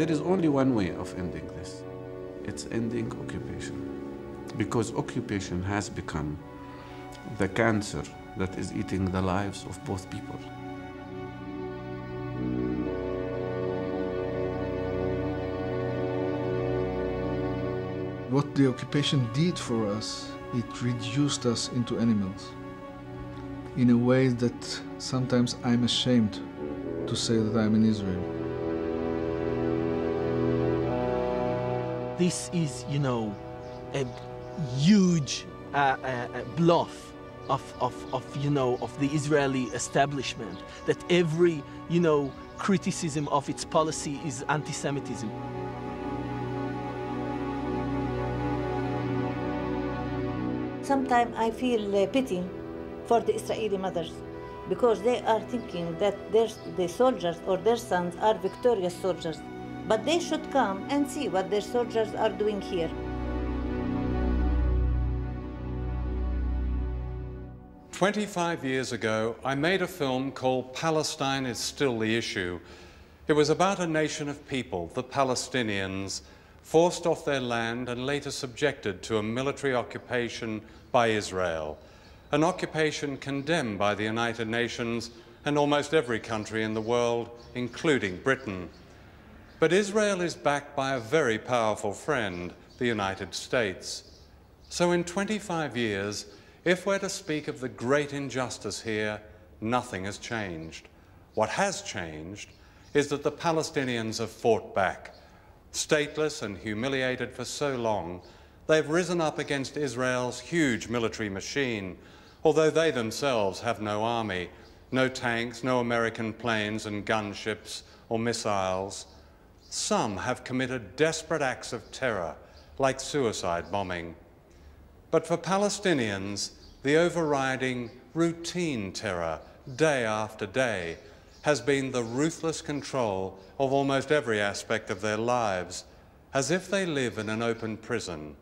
There is only one way of ending this. It's ending occupation. Because occupation has become the cancer that is eating the lives of both people. What the occupation did for us, it reduced us into animals in a way that sometimes I'm ashamed to say that I'm in Israel. This is, you know, a huge bluff of the Israeli establishment, that every, criticism of its policy is anti-Semitism. Sometimes I feel pity for the Israeli mothers, because they are thinking that the soldiers or their sons are victorious soldiers, but they should come and see what their soldiers are doing here. "25 years ago, I made a film called Palestine is Still the Issue. It was about a nation of people, the Palestinians, forced off their land and later subjected to a military occupation by Israel, an occupation condemned by the United Nations and almost every country in the world, including Britain. But Israel is backed by a very powerful friend, the United States. So in 25 years, if we're to speak of the great injustice here, nothing has changed. What has changed is that the Palestinians have fought back. Stateless and humiliated for so long, they've risen up against Israel's huge military machine, although they themselves have no army, no tanks, no American planes and gunships or missiles. Some have committed desperate acts of terror, like suicide bombing. But for Palestinians, the overriding routine terror, day after day, has been the ruthless control of almost every aspect of their lives, as if they live in an open prison.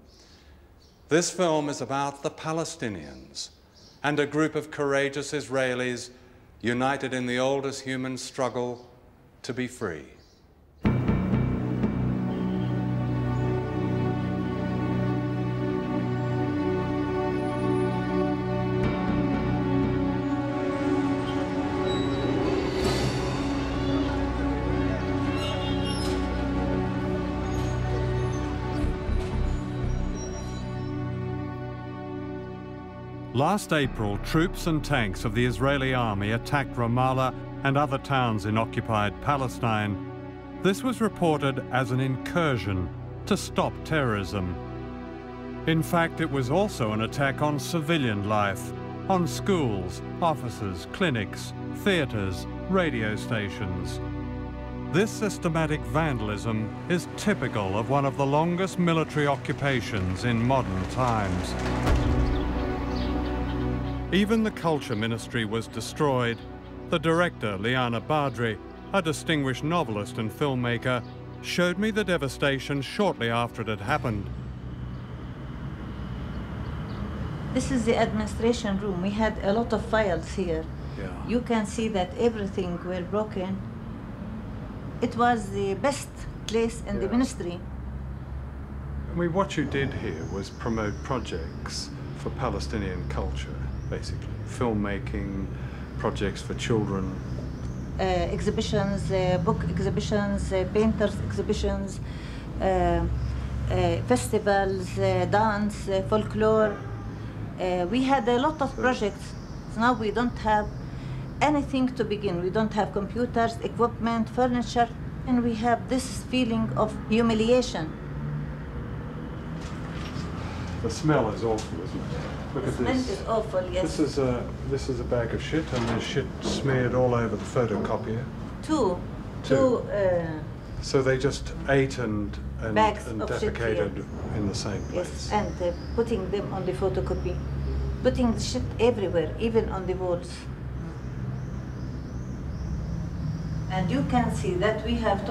This film is about the Palestinians and a group of courageous Israelis united in the oldest human struggle to be free. Last April, troops and tanks of the Israeli army attacked Ramallah and other towns in occupied Palestine. This was reported as an incursion to stop terrorism. In fact, it was also an attack on civilian life, on schools, offices, clinics, theaters, radio stations. This systematic vandalism is typical of one of the longest military occupations in modern times. Even the Culture Ministry was destroyed. The director, Liana Badri, a distinguished novelist and filmmaker, showed me the devastation shortly after it had happened. This is the administration room. We had a lot of files here. Yeah. You can see that everything were broken. It was the best place in the ministry. I mean, what you did here was promote projects for Palestinian culture, basically. Filmmaking, projects for children. Exhibitions, book exhibitions, painters exhibitions, festivals, dance, folklore. We had a lot of projects. Now we don't have anything to begin. We don't have computers, equipment, furniture, and we have this feeling of humiliation. The smell is awful, isn't it? Look at this. Smell is awful, yes. This is a bag of shit, and there's shit smeared all over the photocopier. Two. So they just ate and defecated in the same Yes, place. and putting them on the photocopy, putting the shit everywhere, even on the walls. And you can see that we have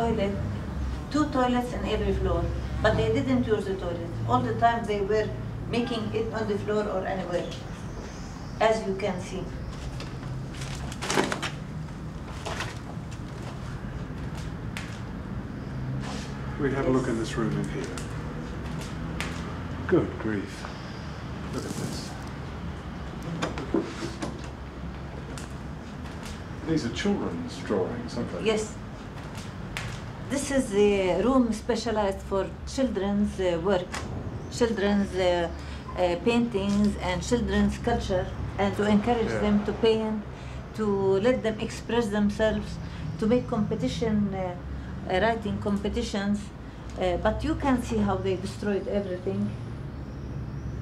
two toilets in every floor, but they didn't use the toilet. All the time they were making it on the floor or anywhere, as you can see. We have a look in this room in here. Good grief. Look at this. These are children's drawings, aren't they? Yes. This is a room specialized for children's work, children's paintings and children's culture, and to encourage them to paint, to let them express themselves, to make competition, writing competitions. But you can see how they destroyed everything.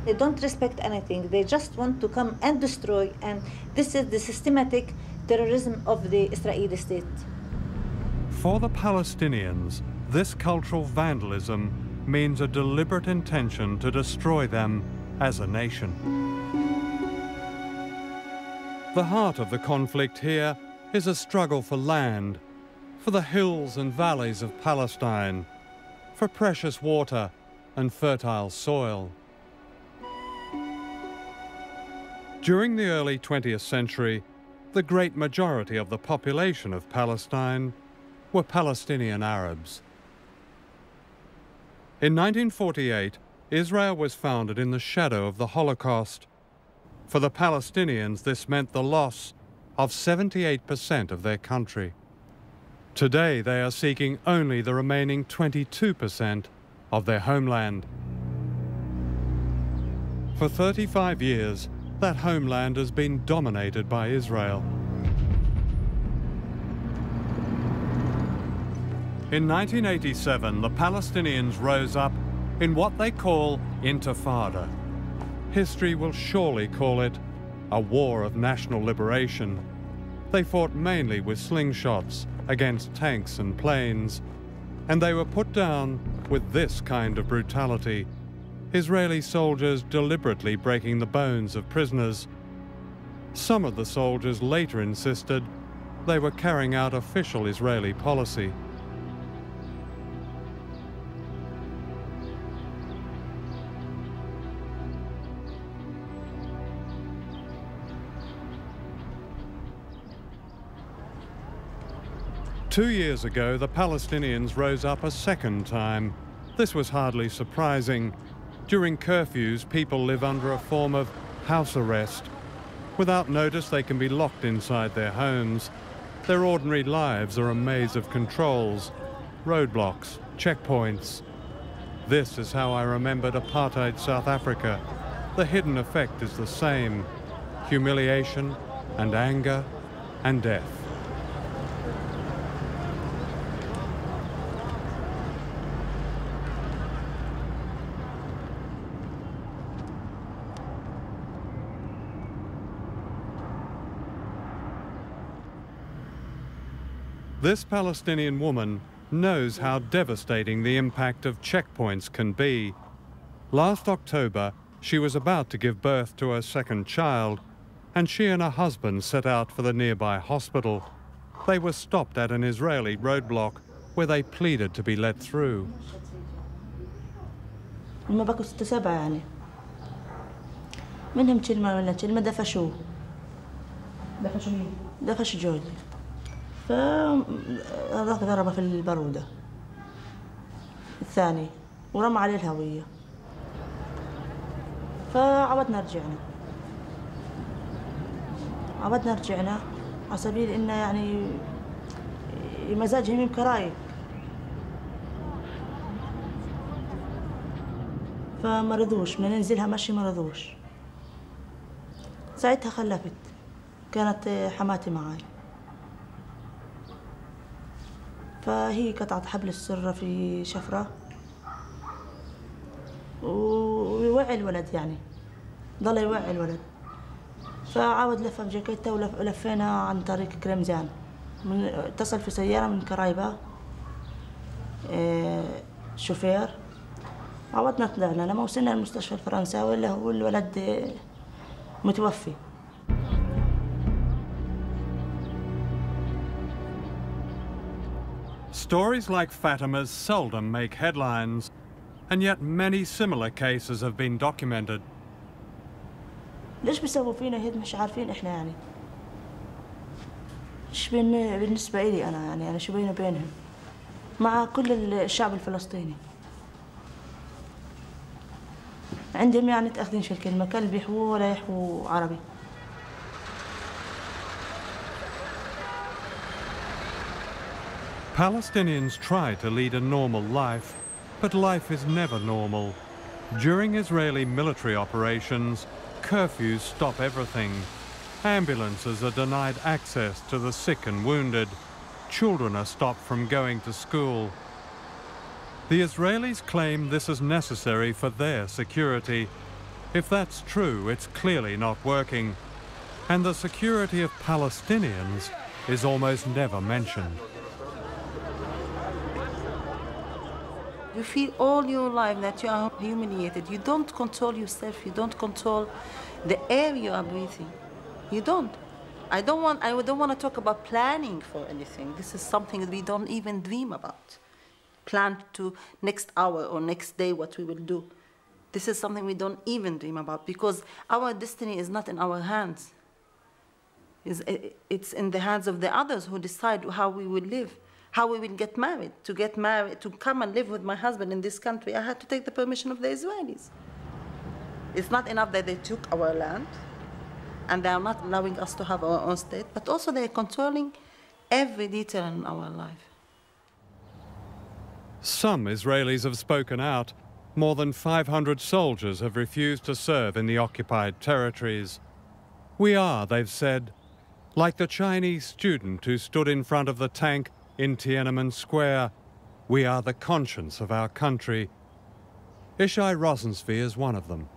They don't respect anything. They just want to come and destroy, and this is the systematic terrorism of the Israeli state. For the Palestinians, this cultural vandalism means a deliberate intention to destroy them as a nation. The heart of the conflict here is a struggle for land, for the hills and valleys of Palestine, for precious water and fertile soil. During the early 20th century, the great majority of the population of Palestine were Palestinian Arabs. In 1948, Israel was founded in the shadow of the Holocaust. For the Palestinians, this meant the loss of 78% of their country. Today, they are seeking only the remaining 22% of their homeland. For 35 years, that homeland has been dominated by Israel. In 1987, the Palestinians rose up in what they call intifada. History will surely call it a war of national liberation. They fought mainly with slingshots against tanks and planes, and they were put down with this kind of brutality. Israeli soldiers deliberately breaking the bones of prisoners. Some of the soldiers later insisted they were carrying out official Israeli policy. Two years ago, the Palestinians rose up a second time. This was hardly surprising. During curfews, people live under a form of house arrest. Without notice, they can be locked inside their homes. Their ordinary lives are a maze of controls, roadblocks, checkpoints. This is how I remembered apartheid South Africa. The hidden effect is the same: humiliation and anger and death. This Palestinian woman knows how devastating the impact of checkpoints can be. Last October, she was about to give birth to her second child, and she and her husband set out for the nearby hospital. They were stopped at an Israeli roadblock where they pleaded to be let through. ما بقوا 6 7 يعني منهم كلمة ولا كلمة دفشوا مين؟ دفش جوزي فهذاك ضربه في البرودة الثاني ورمى عليه الهوية فعودنا رجعنا على سبيل إنه يعني مزاجهم يمكن رايق فما رضوش من ننزلها مشي ما رضوش ساعتها خلفت كانت حماتي معاي فهي قطعت حبل السرة في شفرة ويوعي الولد يعني ضل يوعي الولد فعاود لفه بجاكيته ولفينا عن طريق كرمزان اتصل في سيارة من كرايبة شوفير عودنا طلعنا لما وصلنا المستشفى الفرنساوي اللي هو الولد متوفي. Stories like Fatima's seldom make headlines, and yet many similar cases have been documented. ليش بيسووا فينا هيك مش عارفين احنا يعني. ايش بالنسبة إلي أنا يعني شو بيني وبينهم. مع كل الشعب الفلسطيني. عندهم يعني تأخذين في الكلمة كلب يحووا ولا يحووا عربي. Palestinians try to lead a normal life, but life is never normal. During Israeli military operations, curfews stop everything. Ambulances are denied access to the sick and wounded. Children are stopped from going to school. The Israelis claim this is necessary for their security. If that's true, it's clearly not working. And the security of Palestinians is almost never mentioned. You feel all your life that you are humiliated. You don't control yourself. You don't control the air you are breathing. You don't. I don't want to talk about planning for anything. This is something that we don't even dream about. Plan to next hour or next day what we will do. This is something we don't even dream about because our destiny is not in our hands. It's in the hands of the others who decide how we will live. How we will get married. To come and live with my husband in this country, I had to take the permission of the Israelis. It's not enough that they took our land, and they are not allowing us to have our own state, but also they are controlling every detail in our life. Some Israelis have spoken out. More than 500 soldiers have refused to serve in the occupied territories. We are, they've said, like the Chinese student who stood in front of the tank in Tiananmen Square. We are the conscience of our country. Ishai Rosensvee is one of them.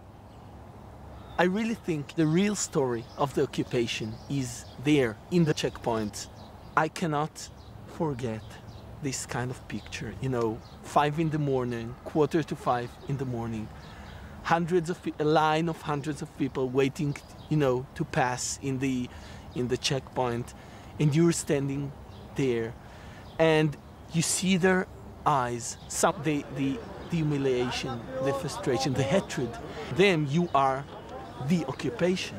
I really think the real story of the occupation is there in the checkpoints. I cannot forget this kind of picture, 5 in the morning, 4:45 in the morning, a line of hundreds of people waiting, to pass in the checkpoint, and you're standing there, and you see their eyes, the humiliation, the frustration, the hatred. Then you are the occupation.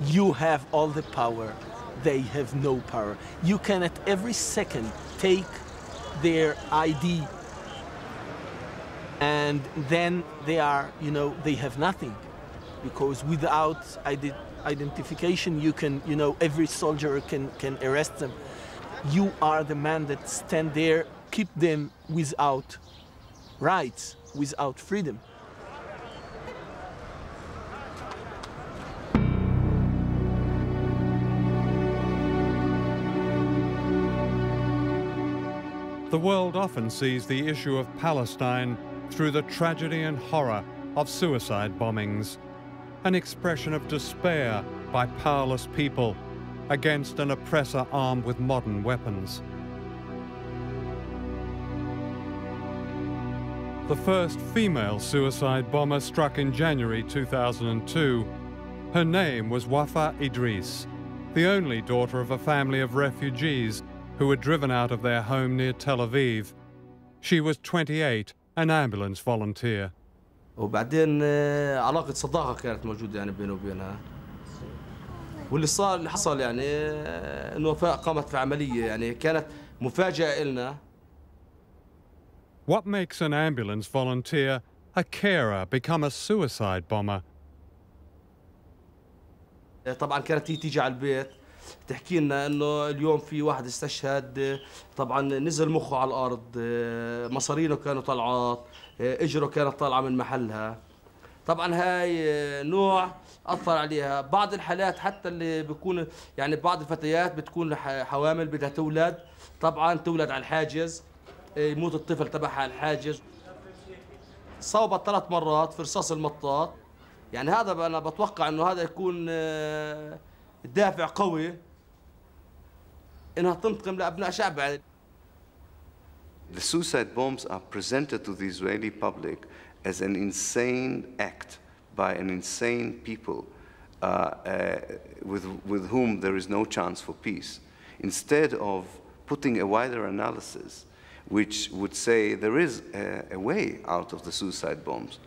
You have all the power. They have no power. You can at every second take their ID, and then they are, they have nothing, because without identification, you can, every soldier can arrest them. You are the man that stand there, keep them without rights, without freedom. The world often sees the issue of Palestine through the tragedy and horror of suicide bombings, an expression of despair by powerless people against an oppressor armed with modern weapons. The first female suicide bomber struck in January 2002. Her name was Wafa Idris, the only daughter of a family of refugees who were driven out of their home near Tel Aviv. She was 28, an ambulance volunteer. وبعدين علاقة صداقة كانت موجودة بينه وبينها. واللي حصل إنه وفاء قامت في عملية كانت مفاجأة إلنا. What makes an ambulance volunteer, a carer, become a suicide bomber? طبعا كانت هي تيجي على البيت تحكي لنا انه اليوم في واحد استشهد، طبعا نزل مخه على الارض، مصارينه كانوا طلعات، اجره كانت طالعه من محلها. طبعا هاي نوع اثر عليها. بعض الحالات حتى اللي بيكون بعض الفتيات بتكون حوامل بدها تولد، طبعا تولد على الحاجز، يموت الطفل تبعها على الحاجز. صوبت 3 مرات في رصاص المطاط. هذا انا بتوقع انه هذا يكون دافع قوي انها تنتقم لابناء شعبها. The suicide bombs are presented to the Israeli public as an insane act by an insane people with whom there is no chance for peace, instead of putting a wider analysis which would say there is a way out of the suicide bombs.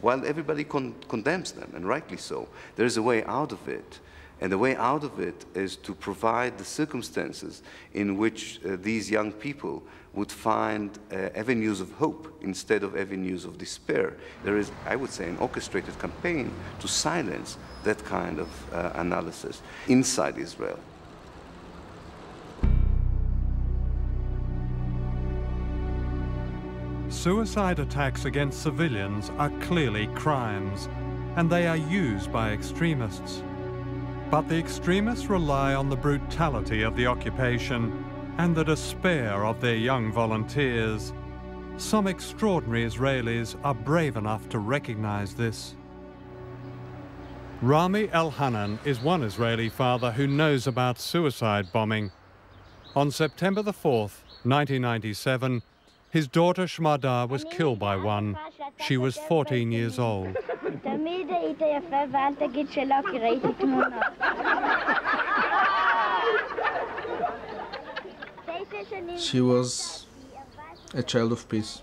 While everybody condemns them, and rightly so, there is a way out of it. And the way out of it is to provide the circumstances in which these young people would find avenues of hope instead of avenues of despair. There is, I would say, an orchestrated campaign to silence that kind of analysis inside Israel. Suicide attacks against civilians are clearly crimes, and they are used by extremists. But the extremists rely on the brutality of the occupation and the despair of their young volunteers. Some extraordinary Israelis are brave enough to recognize this. Rami El-Hanan is one Israeli father who knows about suicide bombing. On September the 4th, 1997, his daughter Shmada was killed by one. She was 14 years old. She was a child of peace.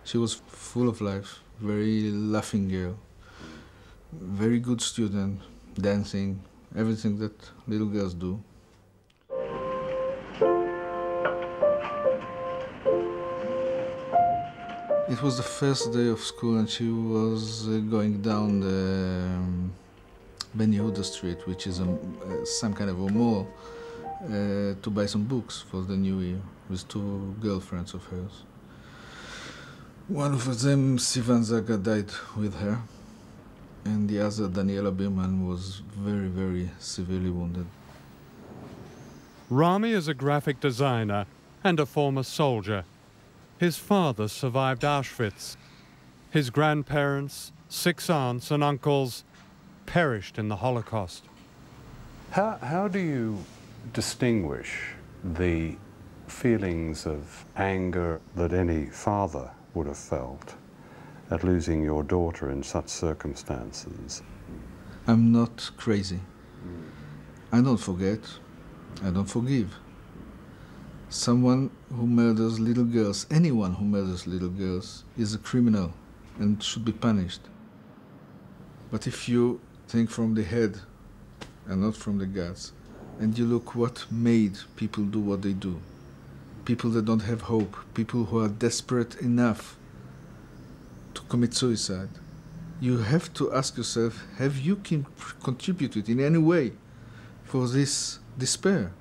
She was full of life, very laughing girl, very good student, dancing, everything that little girls do. It was the first day of school and she was going down the Ben Yehuda Street, which is some kind of a mall, to buy some books for the new year with two girlfriends of hers. One of them, Sivan Zaga, died with her, and the other, Daniela Birman, was very, very severely wounded. Rami is a graphic designer and a former soldier. His father survived Auschwitz. His grandparents, 6 aunts and uncles perished in the Holocaust. How do you distinguish the feelings of anger that any father would have felt at losing your daughter in such circumstances? I'm not crazy. I don't forget. I don't forgive. Someone who murders little girls, anyone who murders little girls, is a criminal and should be punished. But if you think from the head and not from the guts, and you look what made people do what they do, people that don't have hope, people who are desperate enough to commit suicide, you have to ask yourself, have you contributed in any way for this despair?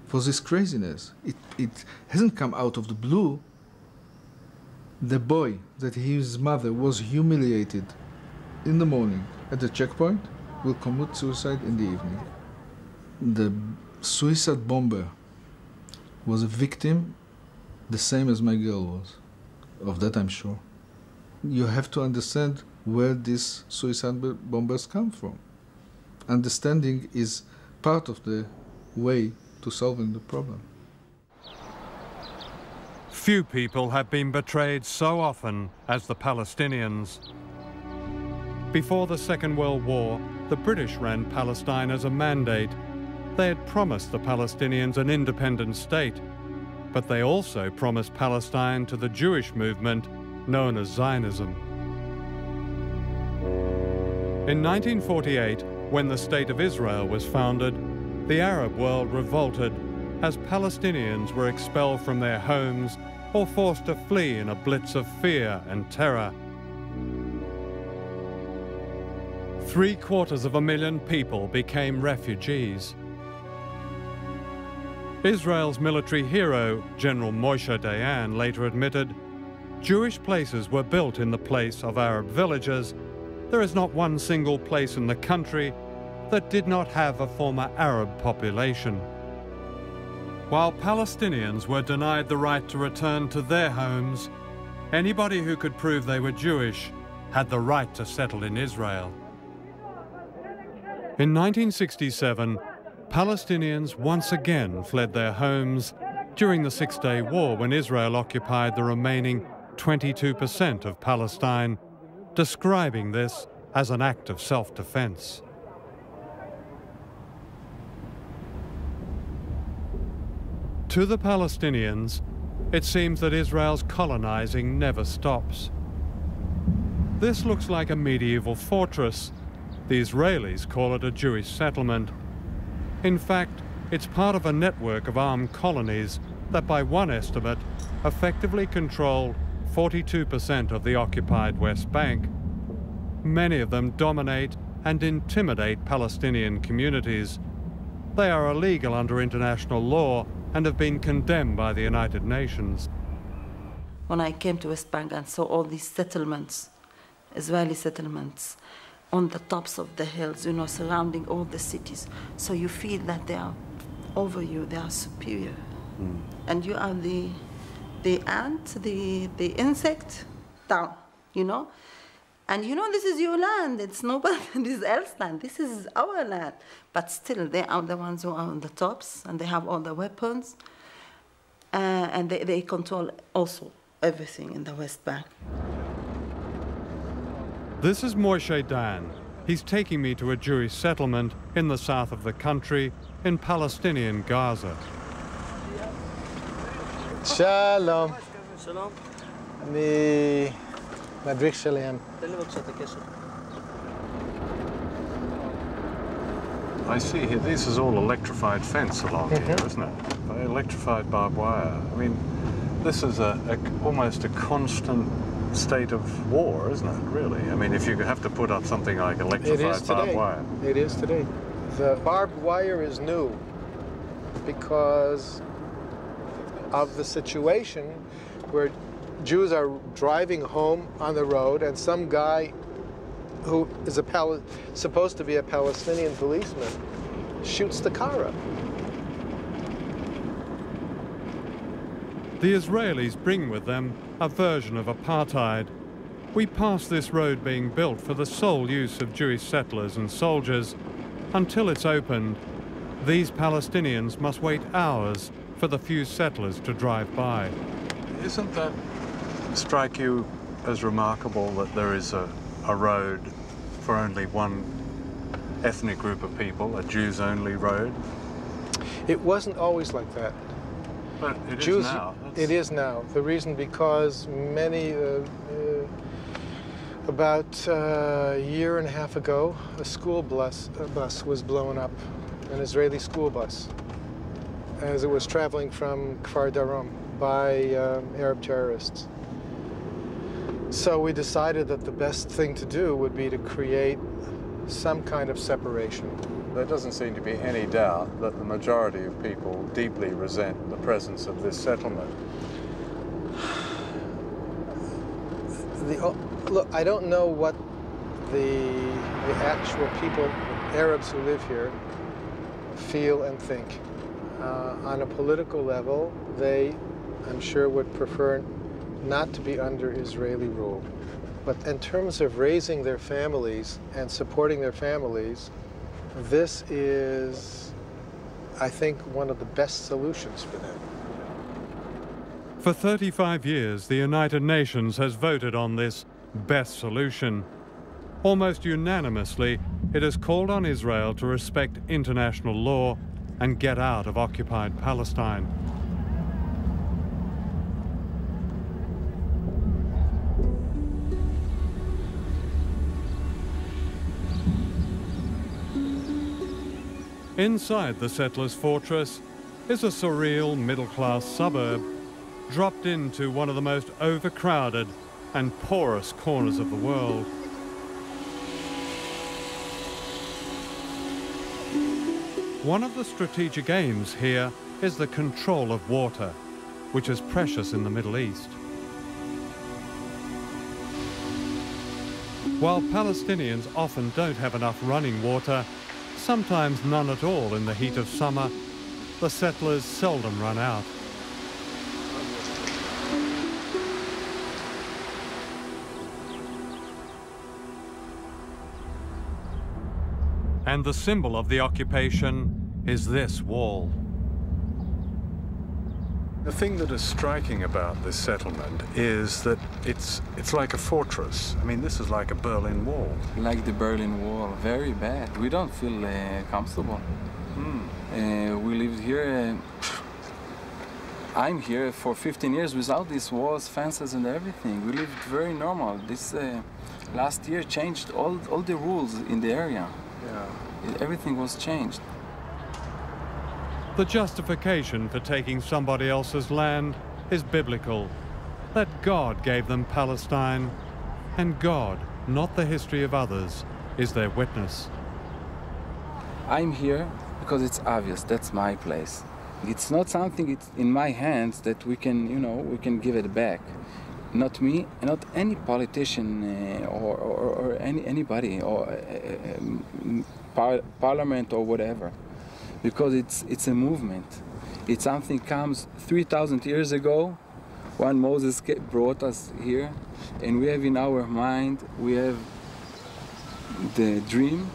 For this craziness? It hasn't come out of the blue. The boy that his mother was humiliated in the morning at the checkpoint will commit suicide in the evening. The suicide bomber was a victim the same as my girl was. Of that I'm sure. You have to understand where these suicide bombers come from. Understanding is part of the way to solving the problem. Few people have been betrayed so often as the Palestinians. Before the Second World War, the British ran Palestine as a mandate. They had promised the Palestinians an independent state, but they also promised Palestine to the Jewish movement known as Zionism. In 1948, when the State of Israel was founded, the Arab world revolted as Palestinians were expelled from their homes or forced to flee in a blitz of fear and terror. 750,000 people became refugees. Israel's military hero, General Moshe Dayan, later admitted, Jewish places were built in the place of Arab villages. There is not one single place in the country that did not have a former Arab population. While Palestinians were denied the right to return to their homes, anybody who could prove they were Jewish had the right to settle in Israel. In 1967, Palestinians once again fled their homes during the Six-Day War when Israel occupied the remaining 22% of Palestine, describing this as an act of self-defense. To the Palestinians, it seems that Israel's colonizing never stops. This looks like a medieval fortress, The Israelis call it a Jewish settlement. In fact, it's part of a network of armed colonies that, by one estimate, effectively control 42% of the occupied West Bank. Many of them dominate and intimidate Palestinian communities. They are illegal under international law and have been condemned by the United Nations. When I came to West Bank and saw all these settlements, Israeli settlements, on the tops of the hills, you know, surrounding all the cities, so you feel that they are over you, they are superior. And you are the ant, the insect, down, you know? And you know, this is your land, it's nobody else's land, this is our land. But still, they are the ones who are on the tops, and they have all the weapons, and they control also everything in the West Bank. This is Moshe Dan. He's taking me to a Jewish settlement in the south of the country, in Palestinian Gaza. Shalom. Shalom. אני מדריך שלהם. תן לי בבקשה את הקשר. I see here, this is all electrified fence along here, isn't it? Electrified barbed wire. I mean, this is almost a constant state of war, isn't it, really? I mean, if you have to put up something like electrified barbed wire. It is today. The barbed wire is new because of the situation where Jews are driving home on the road and some guy who is supposed to be a Palestinian policeman shoots the car up. The Israelis bring with them a version of apartheid. We pass this road being built for the sole use of Jewish settlers and soldiers. Until it's opened, these Palestinians must wait hours for the few settlers to drive by. Isn't that strike you as remarkable that there is a road for only one ethnic group of people, a Jews-only road? It wasn't always like that. But it is now. It is now. The reason because many, about a year and a half ago, a school bus was blown up, an Israeli school bus, as it was traveling from Kfar Darom by Arab terrorists. So we decided that the best thing to do would be to create some kind of separation. There doesn't seem to be any doubt that the majority of people deeply resent the presence of this settlement. Look, I don't know what the actual people, Arabs who live here, feel and think. On a political level, they, I'm sure, would prefer not to be under Israeli rule. But in terms of raising their families and supporting their families, this is, I think, one of the best solutions for them. For 35 years, the United Nations has voted on this best solution. Almost unanimously, it has called on Israel to respect international law and get out of occupied Palestine. Inside the settlers' fortress is a surreal middle-class suburb, dropped into one of the most overcrowded and porous corners of the world. One of the strategic aims here is the control of water, which is precious in the Middle East. While Palestinians often don't have enough running water, sometimes none at all in the heat of summer, the settlers seldom run out. And the symbol of the occupation is this wall. The thing that is striking about this settlement is that it's like a fortress. I mean, this is like a Berlin Wall. Like the Berlin Wall, very bad. We don't feel comfortable. We lived here I'm here for 15 years without these walls, fences, and everything. We lived very normal. This last year changed all the rules in the area. Yeah. Everything was changed. The justification for taking somebody else's land is biblical. That God gave them Palestine, and God, not the history of others, is their witness. I'm here because it's obvious that's my place. It's not something it's in my hands that we can, we can give it back. Not me, not any politician or anybody or parliament or whatever, because it's a movement. It's something comes 3,000 years ago when Moses brought us here, and we have in our mind, we have the dream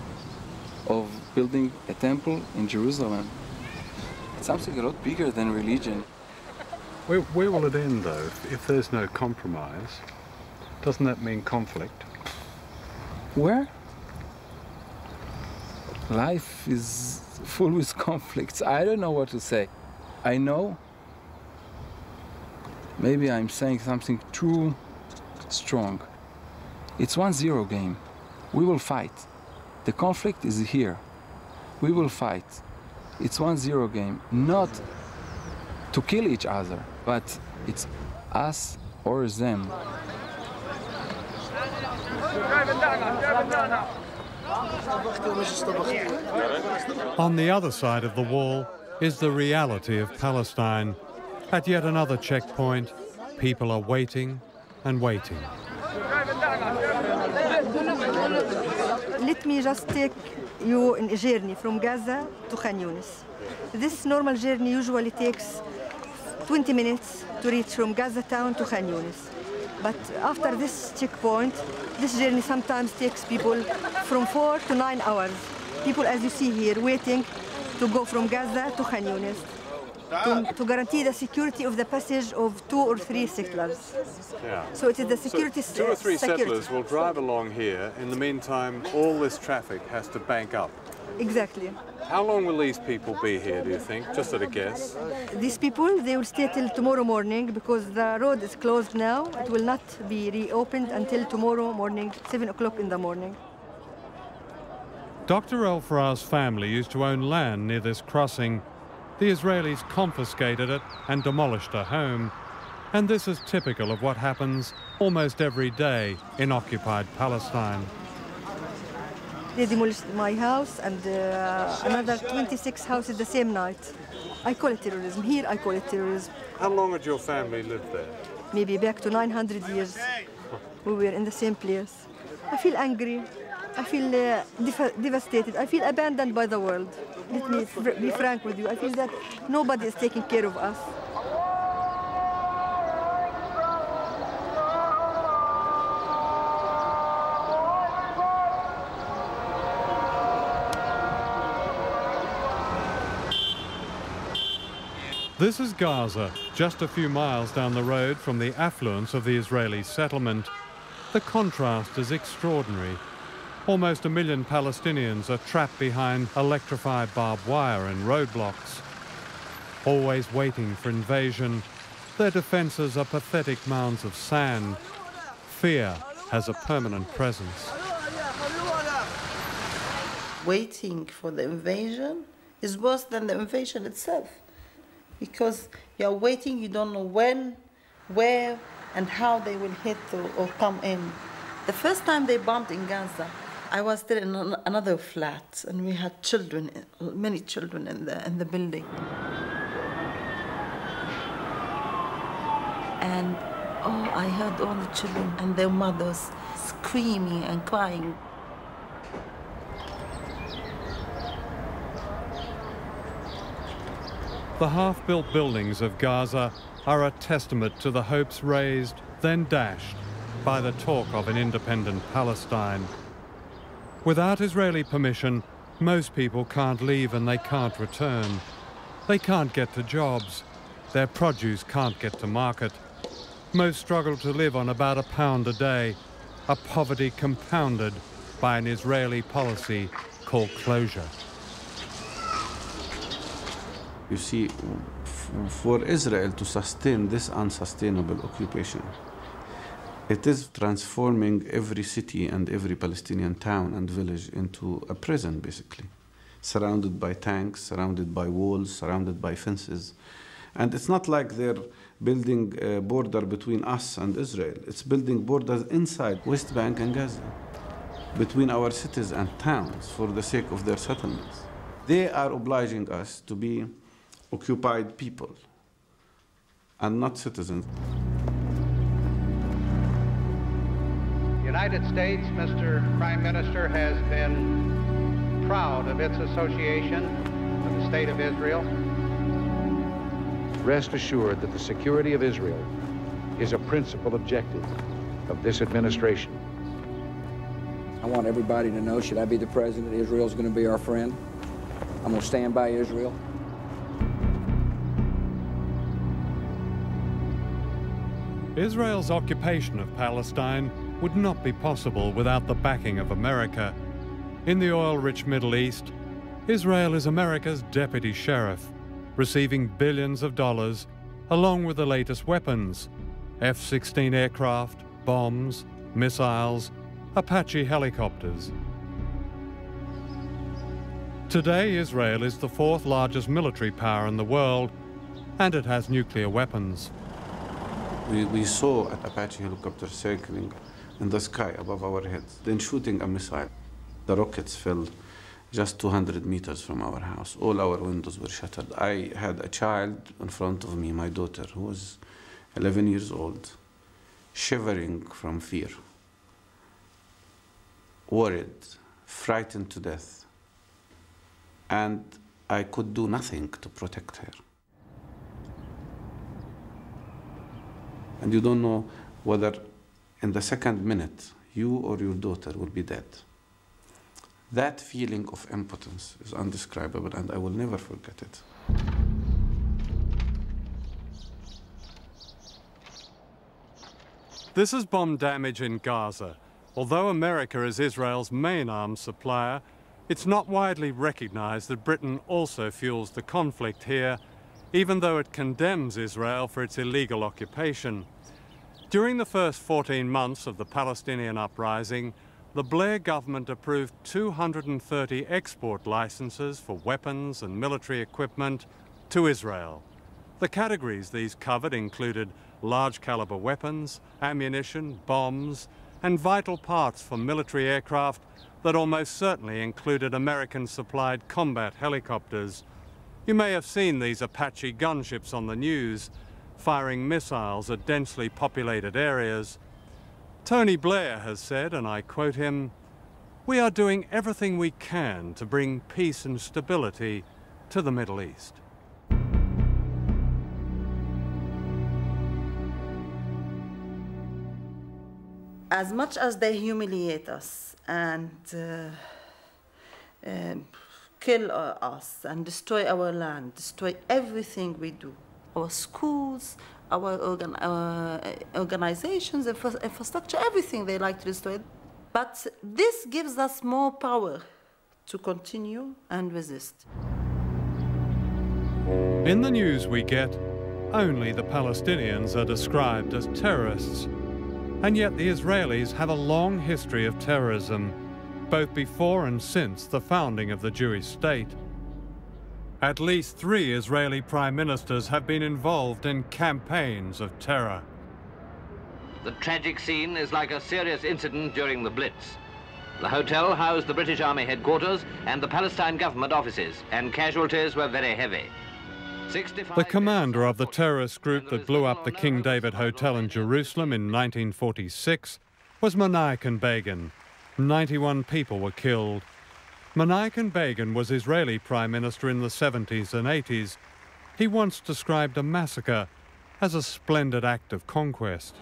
of building a temple in Jerusalem. It's something a lot bigger than religion. Where will it end, though, if there's no compromise? Doesn't that mean conflict? Where? Life is full with conflicts. I don't know what to say. I know maybe I'm saying something too strong. It's 1-0 game. We will fight. The conflict is here. We will fight. It's 1-0 game. Not to kill each other, but it's us or them. On the other side of the wall is the reality of Palestine. At yet another checkpoint, people are waiting and waiting. Let me just take you in a journey from Gaza to Khan Yunis. This normal journey usually takes 20 minutes to reach from Gaza town to Khan Yunis. But after this checkpoint, this journey sometimes takes people from 4 to 9 hours. People, as you see here, waiting to go from Gaza to Khan Yunis to guarantee the security of the passage of 2 or 3 settlers. Yeah. So it is the security. So 2 or 3 settlers will drive along here. In the meantime, all this traffic has to bank up. Exactly. How long will these people be here, do you think? Just at a guess. These people, they will stay till tomorrow morning because the road is closed now. It will not be reopened until tomorrow morning, 7 o'clock in the morning. Dr. El-Farah's family used to own land near this crossing. The Israelis confiscated it and demolished her home. And this is typical of what happens almost every day in occupied Palestine. They demolished my house and another 26 houses the same night. I call it terrorism. Here I call it terrorism. How long had your family lived there? Maybe back to 900 years. We were in the same place. I feel angry. I feel devastated. I feel abandoned by the world. Let me be frank with you. I feel that nobody is taking care of us. This is Gaza, just a few miles down the road from the affluence of the Israeli settlement. The contrast is extraordinary. Almost 1 million Palestinians are trapped behind electrified barbed wire and roadblocks. Always waiting for invasion, their defences are pathetic mounds of sand. Fear has a permanent presence. Waiting for the invasion is worse than the invasion itself. Because you're waiting, you don't know when, where, and how they will hit or come in. The first time they bombed in Gaza, I was there in another flat, and we had children, many children in the building. And I heard all the children and their mothers screaming and crying. The half-built buildings of Gaza are a testament to the hopes raised, then dashed, by the talk of an independent Palestine. Without Israeli permission, most people can't leave and they can't return. They can't get to jobs. Their produce can't get to market. Most struggle to live on about £1 a day, a poverty compounded by an Israeli policy called closure. You see, for Israel to sustain this unsustainable occupation, it is transforming every city and every Palestinian town and village into a prison, basically, surrounded by tanks, surrounded by walls, surrounded by fences. And it's not like they're building a border between us and Israel. It's building borders inside West Bank and Gaza, between our cities and towns for the sake of their settlements. They are obliging us to be occupied people and not citizens. The United States, Mr. Prime Minister, has been proud of its association with the State of Israel. Rest assured that the security of Israel is a principal objective of this administration. I want everybody to know, should I be the president, Israel's going to be our friend. I'm going to stand by Israel. Israel's occupation of Palestine would not be possible without the backing of America. In the oil-rich Middle East, Israel is America's deputy sheriff, receiving billions of dollars along with the latest weapons, F-16 aircraft, bombs, missiles, Apache helicopters. Today, Israel is the fourth largest military power in the world, and it has nuclear weapons. We saw an Apache helicopter circling in the sky above our heads, then shooting a missile. The rockets fell just 200 meters from our house. All our windows were shattered. I had a child in front of me, my daughter, who was 11 years old, shivering from fear, worried, frightened to death. And I could do nothing to protect her. And you don't know whether in the second minute you or your daughter will be dead. That feeling of impotence is indescribable, and I will never forget it. This is bomb damage in Gaza. Although America is Israel's main arms supplier, it's not widely recognized that Britain also fuels the conflict here, even though it condemns Israel for its illegal occupation. During the first 14 months of the Palestinian uprising, the Blair government approved 230 export licenses for weapons and military equipment to Israel. The categories these covered included large caliber weapons, ammunition, bombs, and vital parts for military aircraft that almost certainly included American-supplied combat helicopters. You may have seen these Apache gunships on the news, firing missiles at densely populated areas. Tony Blair has said, and I quote him, "We are doing everything we can to bring peace and stability to the Middle East." As much as they humiliate us and kill us and destroy our land, destroy everything we do, our schools, our organizations, infrastructure, everything they like to destroy. But this gives us more power to continue and resist. In the news we get, only the Palestinians are described as terrorists. And yet the Israelis have a long history of terrorism, both before and since the founding of the Jewish state. At least 3 Israeli prime ministers have been involved in campaigns of terror. The tragic scene is like a serious incident during the Blitz. The hotel housed the British Army headquarters and the Palestine government offices, and casualties were very heavy. The commander of the terrorist group that blew up the King David Hotel in Jerusalem in 1946 was Menachem Begin. 91 people were killed. Menachem Begin was Israeli prime minister in the 70s and 80s. He once described a massacre as a splendid act of conquest.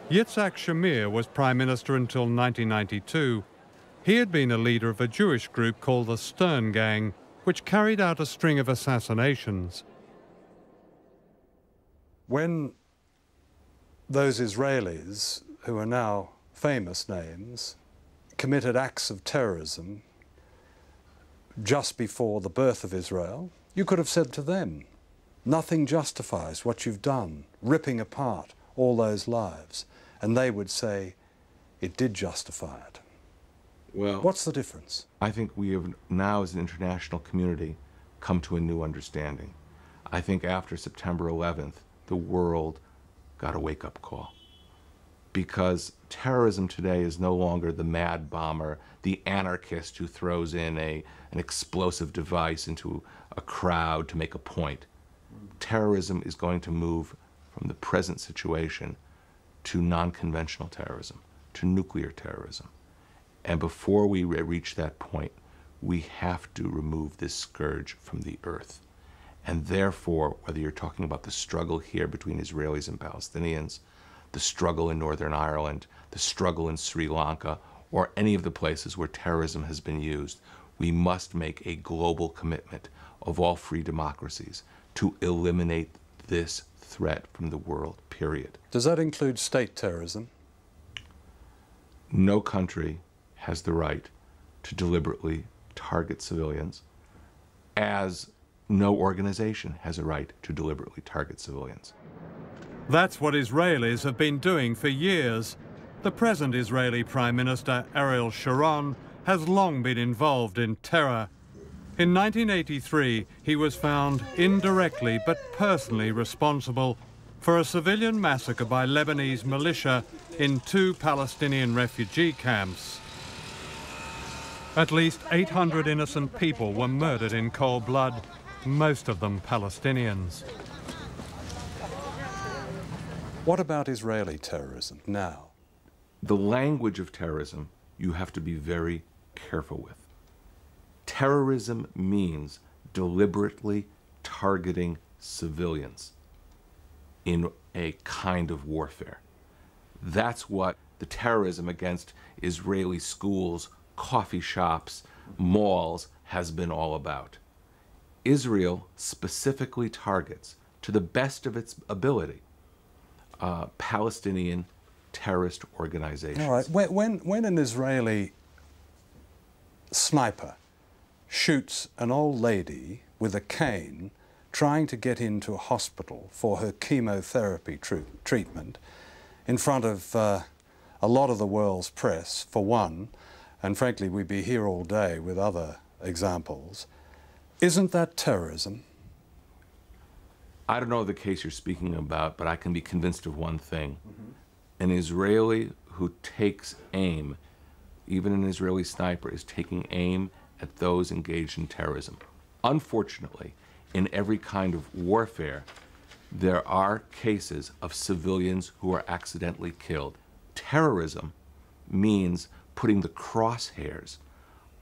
Yitzhak Shamir was prime minister until 1992. He had been a leader of a Jewish group called the Stern Gang, which carried out a string of assassinations. When those Israelis, who are now famous names, committed acts of terrorism just before the birth of Israel, You could have said to them, nothing justifies what you've done, ripping apart all those lives. And they would say, it did justify it. Well, what's the difference? I think we have now, as an international community, come to a new understanding. I think after September 11th, the world got a wake-up call. Because terrorism today is no longer the mad bomber, the anarchist who throws in an explosive device into a crowd to make a point. Terrorism is going to move from the present situation to non-conventional terrorism, to nuclear terrorism. And before we reach that point, we have to remove this scourge from the earth. And therefore, whether you're talking about the struggle here between Israelis and Palestinians, the struggle in Northern Ireland, the struggle in Sri Lanka, or any of the places where terrorism has been used, we must make a global commitment of all free democracies to eliminate this threat from the world, period. Does that include state terrorism? No country has the right to deliberately target civilians, as no organization has a right to deliberately target civilians. That's what Israelis have been doing for years. The present Israeli Prime Minister, Ariel Sharon, has long been involved in terror. In 1983, he was found indirectly but personally responsible for a civilian massacre by Lebanese militia in 2 Palestinian refugee camps. At least 800 innocent people were murdered in cold blood, most of them Palestinians. What about Israeli terrorism now? The language of terrorism you have to be very careful with. Terrorism means deliberately targeting civilians in a kind of warfare. That's what the terrorism against Israeli schools, coffee shops, malls has been all about. Israel specifically targets, to the best of its ability, Palestinian terrorist organizations. All right. When an Israeli sniper shoots an old lady with a cane trying to get into a hospital for her chemotherapy treatment in front of a lot of the world's press, for one, and frankly we'd be here all day with other examples, isn't that terrorism? I don't know the case you're speaking about, but I can be convinced of one thing. An Israeli who takes aim, even an Israeli sniper, is taking aim at those engaged in terrorism. Unfortunately, in every kind of warfare, there are cases of civilians who are accidentally killed. Terrorism means putting the crosshairs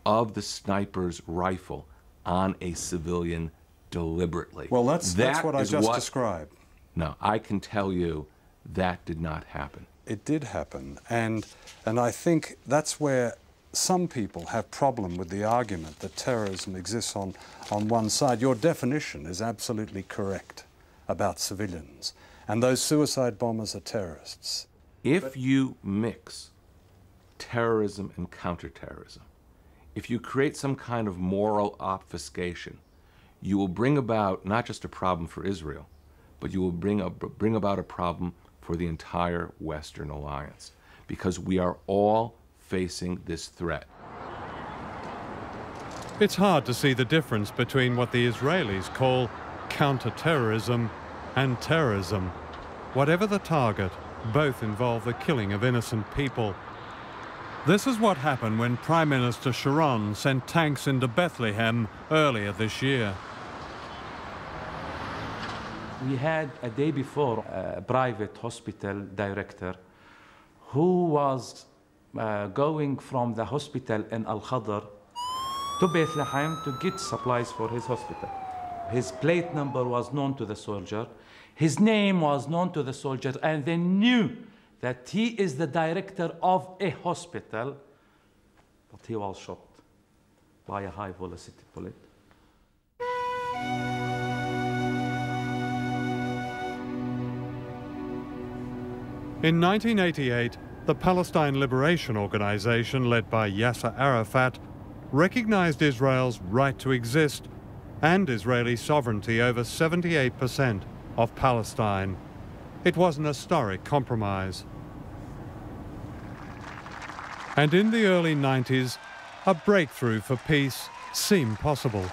of the sniper's rifle on a civilian deliberately. Well, that's what I just described. No, I can tell you that did not happen. It did happen, and I think that's where some people have problem with the argument that terrorism exists on one side. Your definition is absolutely correct about civilians, and those suicide bombers are terrorists. If you mix terrorism and counterterrorism, if you create some kind of moral obfuscation, you will bring about not just a problem for Israel, but you will bring about a problem for the entire Western alliance, because we are all facing this threat. It's hard to see the difference between what the Israelis call counter-terrorism and terrorism. Whatever the target, both involve the killing of innocent people. This is what happened when Prime Minister Sharon sent tanks into Bethlehem earlier this year. We had a day before a private hospital director who was going from the hospital in Al-Khadr to Bethlehem to get supplies for his hospital. His plate number was known to the soldier, his name was known to the soldier, and they knew that he is the director of a hospital, but he was shot by a high-velocity bullet. In 1988, the Palestine Liberation Organization, led by Yasser Arafat, recognized Israel's right to exist and Israeli sovereignty over 78% of Palestine. It was an historic compromise. And in the early 90s, a breakthrough for peace seemed possible.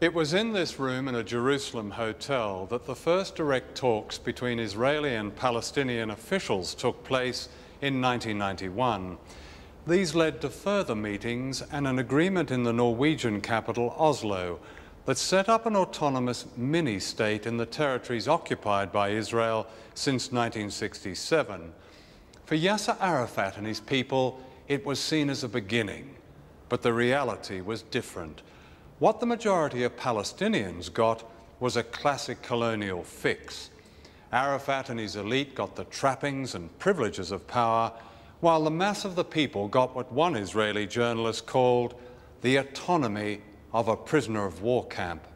It was in this room in a Jerusalem hotel that the first direct talks between Israeli and Palestinian officials took place in 1991. These led to further meetings and an agreement in the Norwegian capital, Oslo, that set up an autonomous mini-state in the territories occupied by Israel since 1967. For Yasser Arafat and his people, it was seen as a beginning, but the reality was different. What the majority of Palestinians got was a classic colonial fix. Arafat and his elite got the trappings and privileges of power, while the mass of the people got what one Israeli journalist called the autonomy of a prisoner of war camp.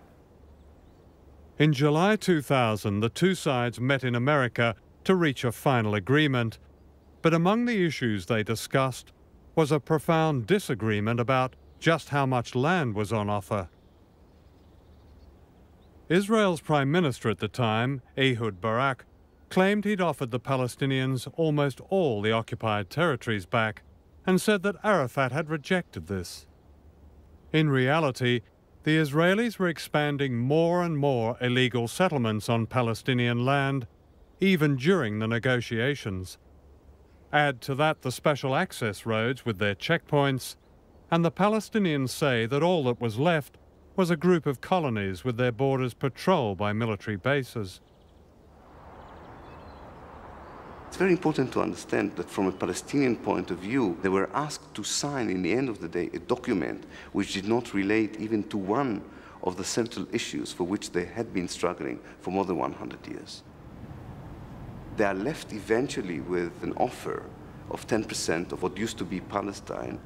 In July 2000, the two sides met in America to reach a final agreement, but among the issues they discussed was a profound disagreement about just how much land was on offer. Israel's Prime Minister at the time, Ehud Barak, claimed he'd offered the Palestinians almost all the occupied territories back and said that Arafat had rejected this. In reality, the Israelis were expanding more and more illegal settlements on Palestinian land, even during the negotiations. Add to that the special access roads with their checkpoints, and the Palestinians say that all that was left was a group of colonies with their borders patrolled by military bases. It's very important to understand that from a Palestinian point of view, they were asked to sign, in the end of the day, a document which did not relate even to one of the central issues for which they had been struggling for more than 100 years. They are left eventually with an offer of 10% of what used to be Palestine.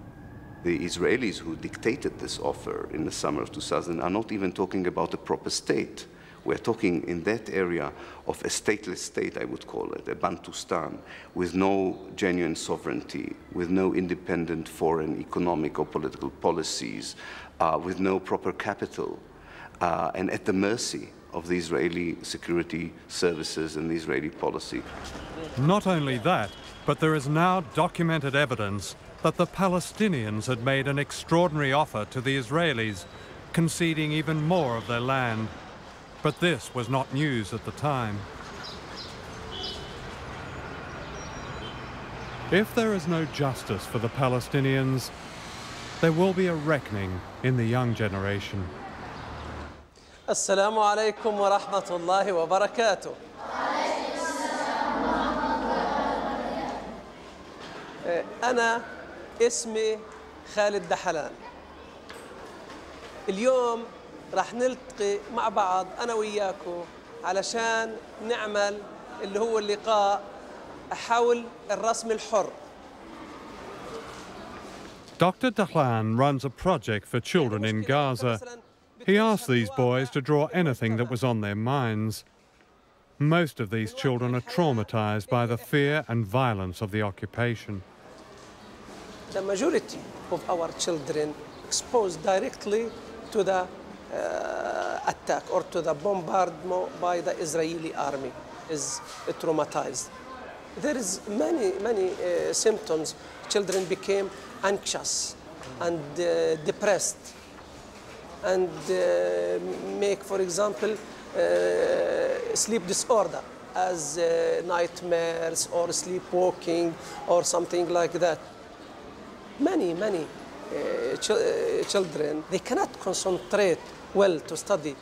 The Israelis who dictated this offer in the summer of 2000 are not even talking about a proper state. We're talking in that area of a stateless state, I would call it, a Bantustan, with no genuine sovereignty, with no independent foreign economic or political policies, with no proper capital, and at the mercy of the Israeli security services and the Israeli policy. Not only that, but there is now documented evidence that the Palestinians had made an extraordinary offer to the Israelis, conceding even more of their land. But this was not news at the time. If there is no justice for the Palestinians, there will be a reckoning in the young generation. Assalamu alaikum wa rahmatullahi wa barakatuh. أنا اسمي خالد دحلان. اليوم راح نلتقي مع بعض أنا وياكم علشان نعمل اللي هو اللقاء حول الرسم الحر. Dr. Dahlan runs a project for children in Gaza. He asked these boys to draw anything that was on their minds. Most of these children are traumatized by the fear and violence of the occupation. The majority of our children exposed directly to the attack or to the bombardment by the Israeli army is traumatized. There is many symptoms. Children became anxious and depressed and make, for example, sleep disorder as nightmares or sleepwalking or something like that. Many children, they cannot concentrate well to study.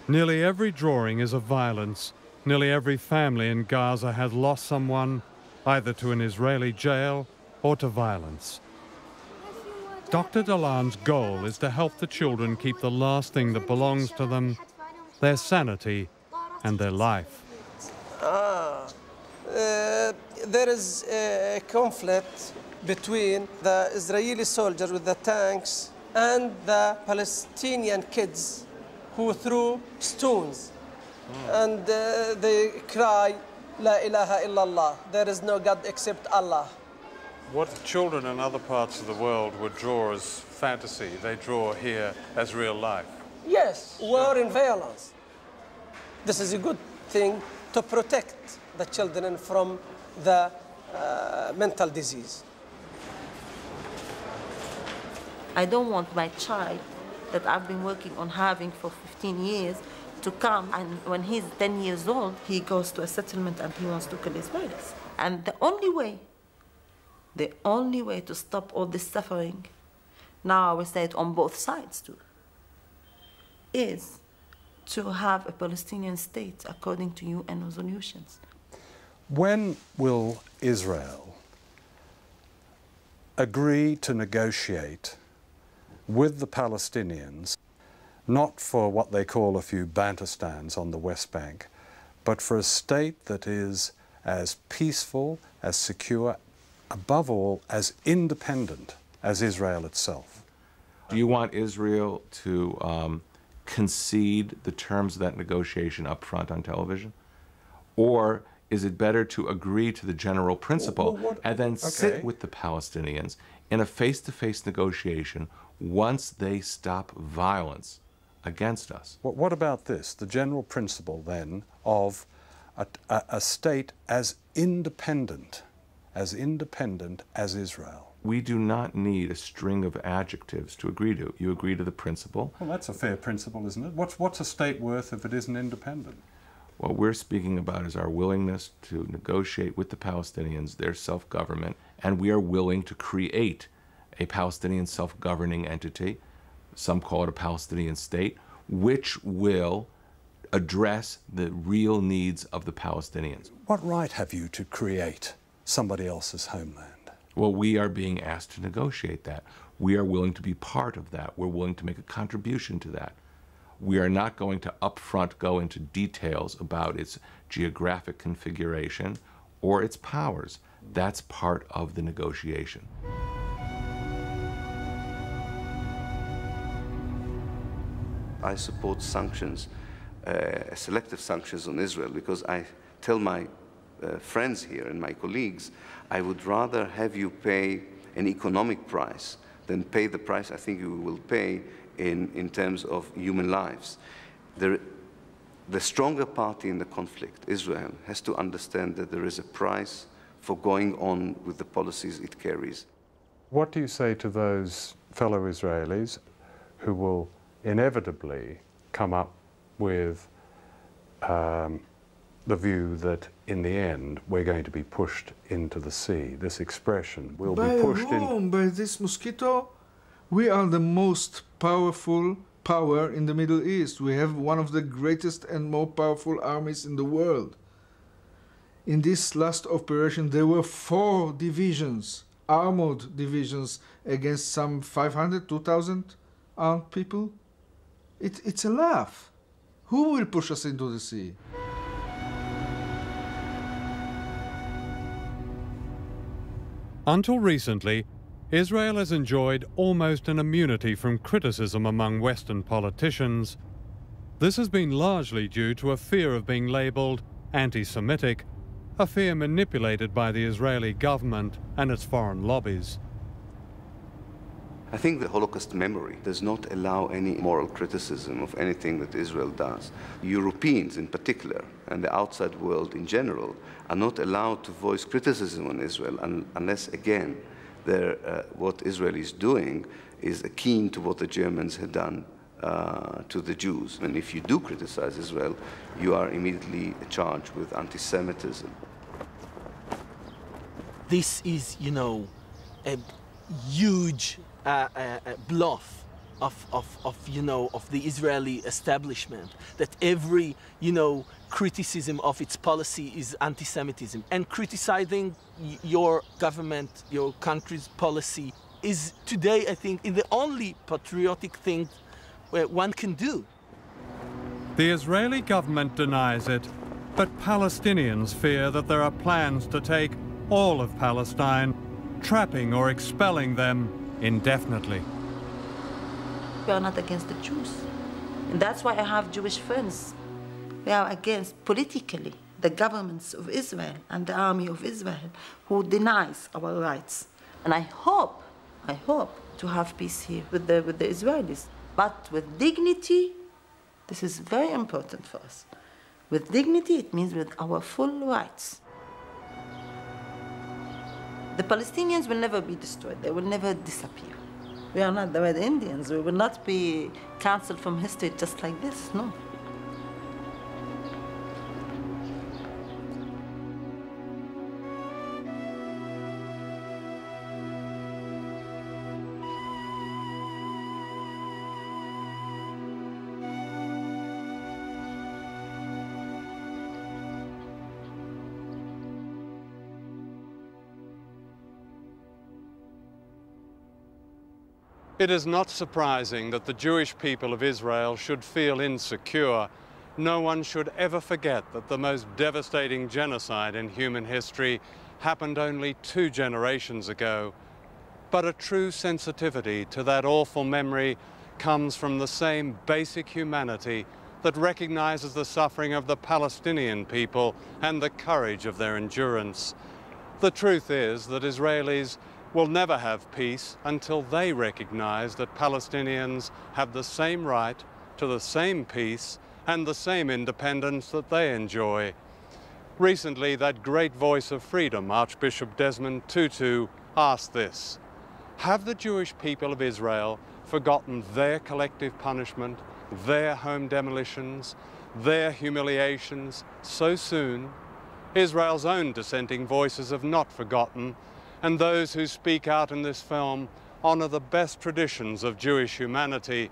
Nearly every drawing is of violence. Nearly every family in Gaza has lost someone, either to an Israeli jail or to violence. Dr. Dahlan's goal is to help the children keep the last thing that belongs to them, their sanity and their life. There is a conflict between the Israeli soldiers with the tanks and the Palestinian kids who threw stones. And they cry, La ilaha illallah, there is no God except Allah. What children in other parts of the world would draw as fantasy they draw here as real life? Yes, war and violence. This is a good thing to protect the children from the mental disease. I don't want my child that I've been working on having for 15 years to come, and when he's 10 years old, he goes to a settlement and he wants to kill his parents. And the only way to stop all this suffering, now I will say it on both sides too, is to have a Palestinian state according to UN resolutions. When will Israel agree to negotiate with the Palestinians, not for what they call a few Bantustans on the West Bank, but for a state that is as peaceful, as secure, above all, as independent as Israel itself? Do you want Israel to concede the terms of that negotiation up front on television? Or is it better to agree to the general principle and then sit with the Palestinians in a face-to-face negotiation once they stop violence against us? What about this, the general principle then of a state as independent as Israel? We do not need a string of adjectives to agree to. You agree to the principle. Well, that's a fair principle, isn't it? What's a state worth if it isn't independent? What we're speaking about is our willingness to negotiate with the Palestinians their self-government, and we are willing to create a Palestinian self-governing entity, some call it a Palestinian state, which will address the real needs of the Palestinians. What right have you to create somebody else's homeland? Well, we are being asked to negotiate that. We are willing to be part of that. We're willing to make a contribution to that. We are not going to upfront go into details about its geographic configuration or its powers. That's part of the negotiation. I support sanctions, selective sanctions on Israel, because I tell my friends here and my colleagues, I would rather have you pay an economic price than pay the price I think you will pay in terms of human lives. The stronger party in the conflict, Israel, has to understand that there is a price for going on with the policies it carries. What do you say to those fellow Israelis who will inevitably come up with the view that in the end we're going to be pushed into the sea? This expression, will be pushed in. By this mosquito, we are the most powerful power in the Middle East. We have one of the greatest and more powerful armies in the world. In this last operation, there were 4 divisions, armored divisions, against some 500, 2,000 armed people. It's a laugh. Who will push us into the sea? Until recently, Israel has enjoyed almost an immunity from criticism among Western politicians. This has been largely due to a fear of being labelled anti-Semitic, a fear manipulated by the Israeli government and its foreign lobbies. I think the Holocaust memory does not allow any moral criticism of anything that Israel does. Europeans in particular, and the outside world in general, are not allowed to voice criticism on Israel unless, again, what Israel is doing is akin to what the Germans had done to the Jews. And if you do criticize Israel, you are immediately charged with anti-Semitism. This is, you know, a huge bluff of the Israeli establishment, that every, criticism of its policy is anti-Semitism. And criticizing your government, your country's policy is today, I think, the only patriotic thing one can do. The Israeli government denies it, but Palestinians fear that there are plans to take all of Palestine, trapping or expelling them indefinitely. We are not against the Jews. And that's why I have Jewish friends. We are against, politically, the governments of Israel and the army of Israel who denies our rights. And I hope to have peace here with the Israelis. But with dignity, this is very important for us. With dignity, it means with our full rights. The Palestinians will never be destroyed. They will never disappear. We are not the Red Indians. We will not be cancelled from history just like this, no. It is not surprising that the Jewish people of Israel should feel insecure. No one should ever forget that the most devastating genocide in human history happened only 2 generations ago. But a true sensitivity to that awful memory comes from the same basic humanity that recognizes the suffering of the Palestinian people and the courage of their endurance. The truth is that Israelis will never have peace until they recognize that Palestinians have the same right to the same peace and the same independence that they enjoy. Recently, that great voice of freedom, Archbishop Desmond Tutu, asked this: have the Jewish people of Israel forgotten their collective punishment, their home demolitions, their humiliations so soon? Israel's own dissenting voices have not forgotten, and those who speak out in this film honor the best traditions of Jewish humanity.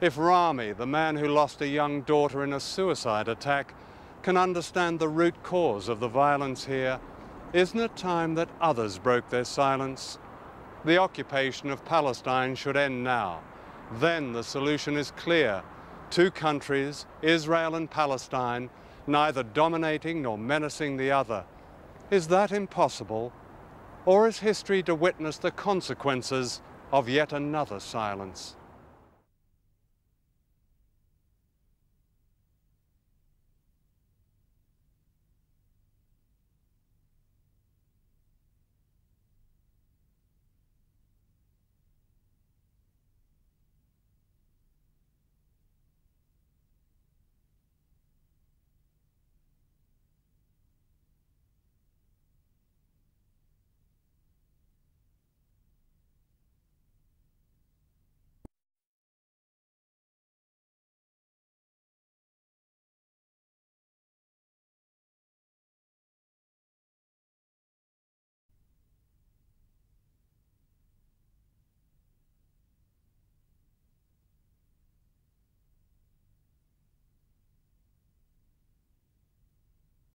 If Rami, the man who lost a young daughter in a suicide attack, can understand the root cause of the violence here, isn't it time that others broke their silence? The occupation of Palestine should end now. Then the solution is clear: 2 countries, Israel and Palestine, neither dominating nor menacing the other. Is that impossible? Or is history to witness the consequences of yet another silence?